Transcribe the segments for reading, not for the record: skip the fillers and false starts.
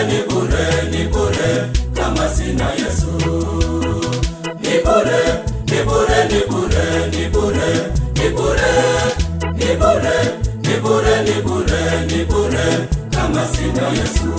ni bure, ni bure kama sina Yesu. Ni bure, ni bure, ni bure, ni bure, ni bure, ni bure, ni bure, ni bure, ni bure kama sina Yesu.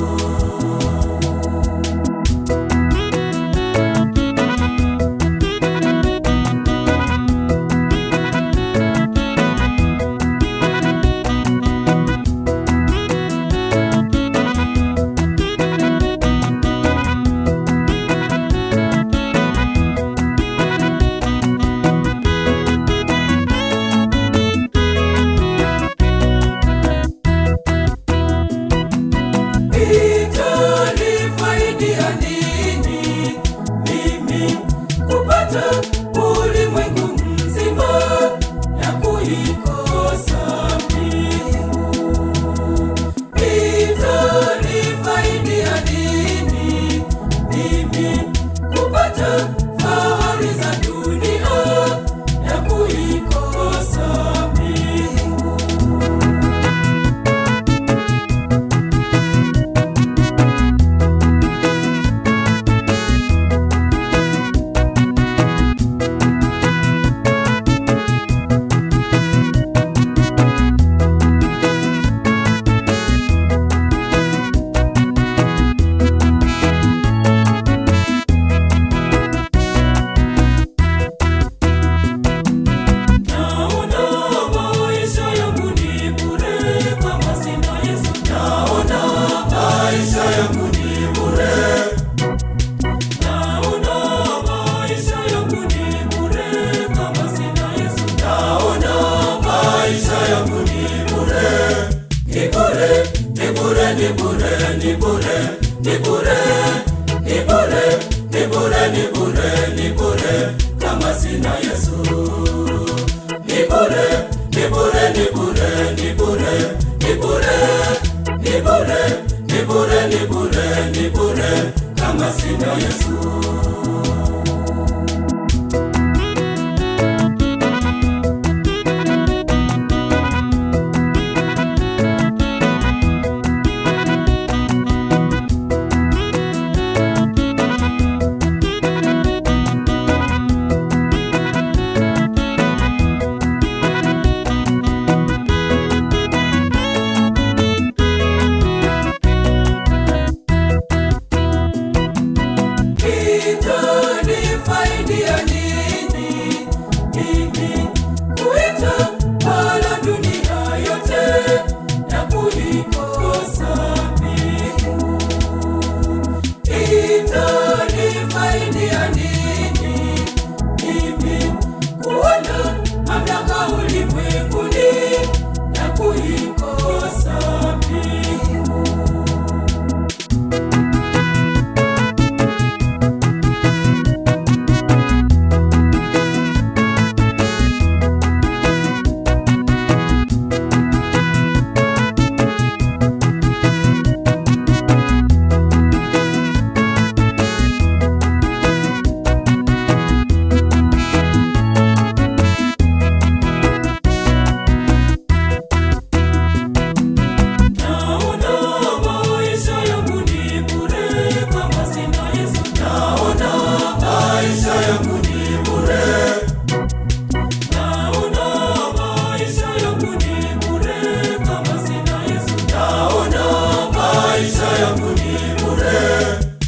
Ulimwengu mzima na kuikosa mbingu, itanifaidia nini mimi kupata fahari za dunia na kuikosa mbingu? Ni bure, ni bure, ni bure, ni bure, ni bure, ni bure, ni bure kama sina Yesu. Ni bure, ni bure, ni bure, ni bure, ni bure, ni bure, ni bure, ni bure, ni bure kama sina Yesu. Itanifaidia nini mimi kuita wala dunia yote na kuikosa mbingu? Itanifaidia nini mimi kuona mamlaka ulimwenguni na kuikosa mbingu?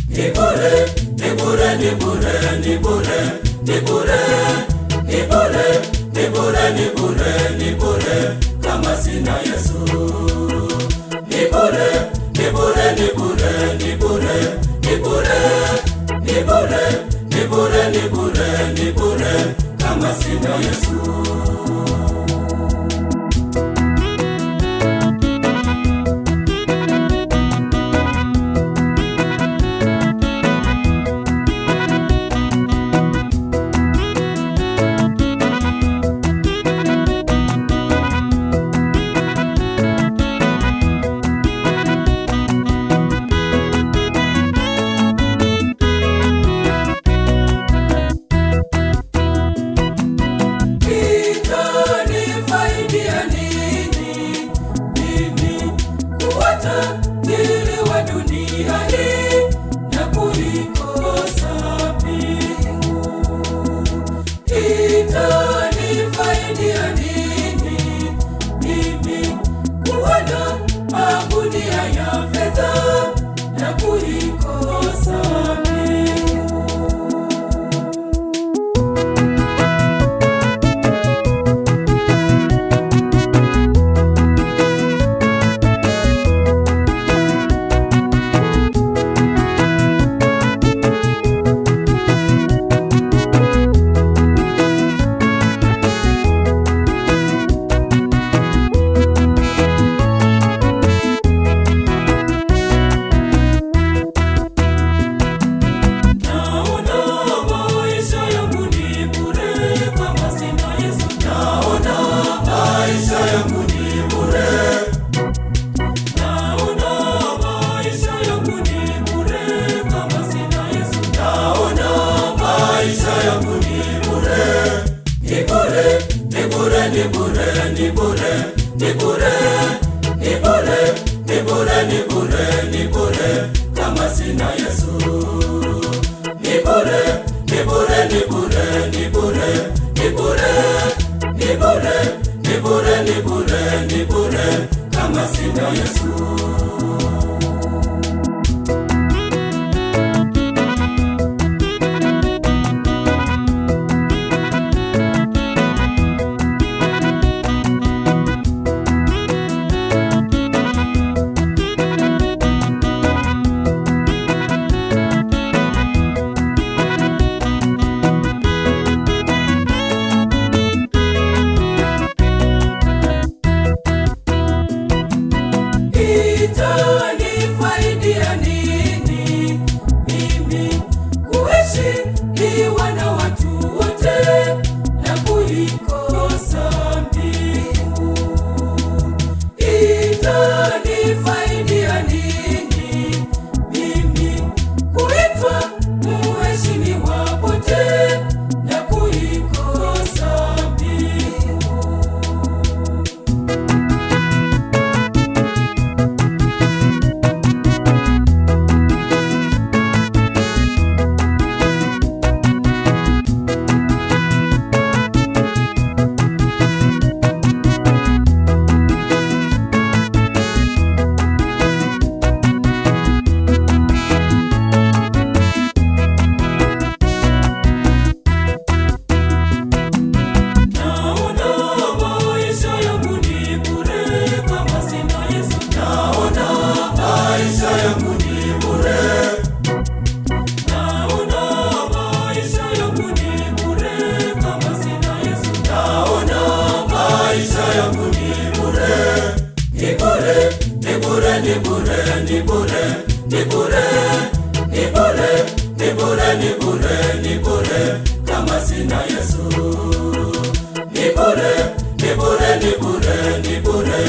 Ni bure, ni bure, ni bure, ni bure, ni bure, ni bure, ni bure kama sina Yesu. Ni bure, ni bure, ni bure, ni bure, ni bure, ni bure, ni bure, ni bure, ni bure kama sina Yesu. bure, ni bure, ni bure, ni bure, ni bure kama sina Yesu. Ni bure, ni bure, ni bure, ni bure